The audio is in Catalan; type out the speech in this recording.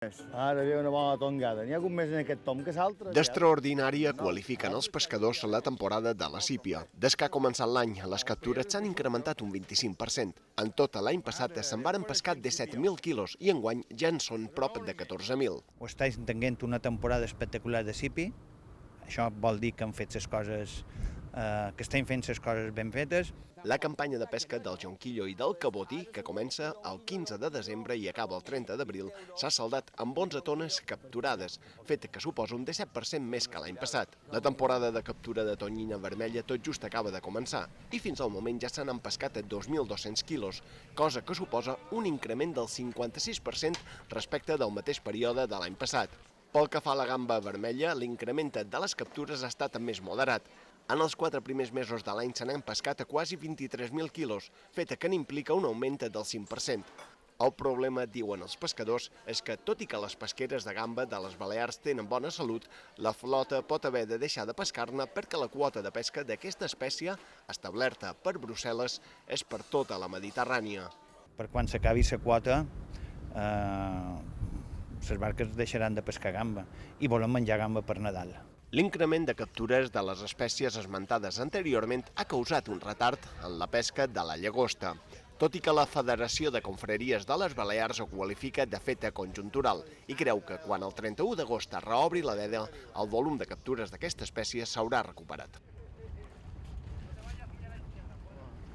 Ara ve una bona tongada. N'hi ha hagut més en aquest tom que l'altre. D'extraordinària qualifiquen els pescadors la temporada de la sípia. Des que ha començat l'any, les captures s'han incrementat un 25%. En tot l'any passat se'n varen pescar 17.000 quilos i enguany ja en són prop de 14.000. Ho estáis tenint una temporada espectacular de sípi. Això vol dir que han fet les coses, que estem fent les coses ben fetes. La campanya de pesca del jonquillo i del cabotí, que comença el 15 de desembre i acaba el 30 d'abril, s'ha saldat amb 11 tones capturades, fet que suposa un 17% més que l'any passat. La temporada de captura de tonyina vermella tot just acaba de començar i fins al moment ja se n'han pescat 2.200 quilos, cosa que suposa un increment del 56% respecte del mateix període de l'any passat. Pel que fa a la gamba vermella, l'increment de les captures ha estat més moderat. En els 4 primers mesos de l'any se n'han pescat a quasi 23.000 quilos, fet que n'implica un augment del 5%. El problema, diuen els pescadors, és que, tot i que les pesqueres de gamba de les Balears tenen bona salut, la flota pot haver de deixar de pescar-ne perquè la quota de pesca d'aquesta espècie, establerta per Brussel·les, és per tota la Mediterrània. Per quan s'acabi la quota, les barques deixaran de pescar gamba i volen menjar gamba per Nadal. L'increment de captures de les espècies esmentades anteriorment ha causat un retard en la pesca de la llagosta, tot i que la Federació de Confraries de les Balears ho qualifica de fet conjuntural i creu que quan el 31 d'agost es reobri la veda, el volum de captures d'aquesta espècie s'haurà recuperat.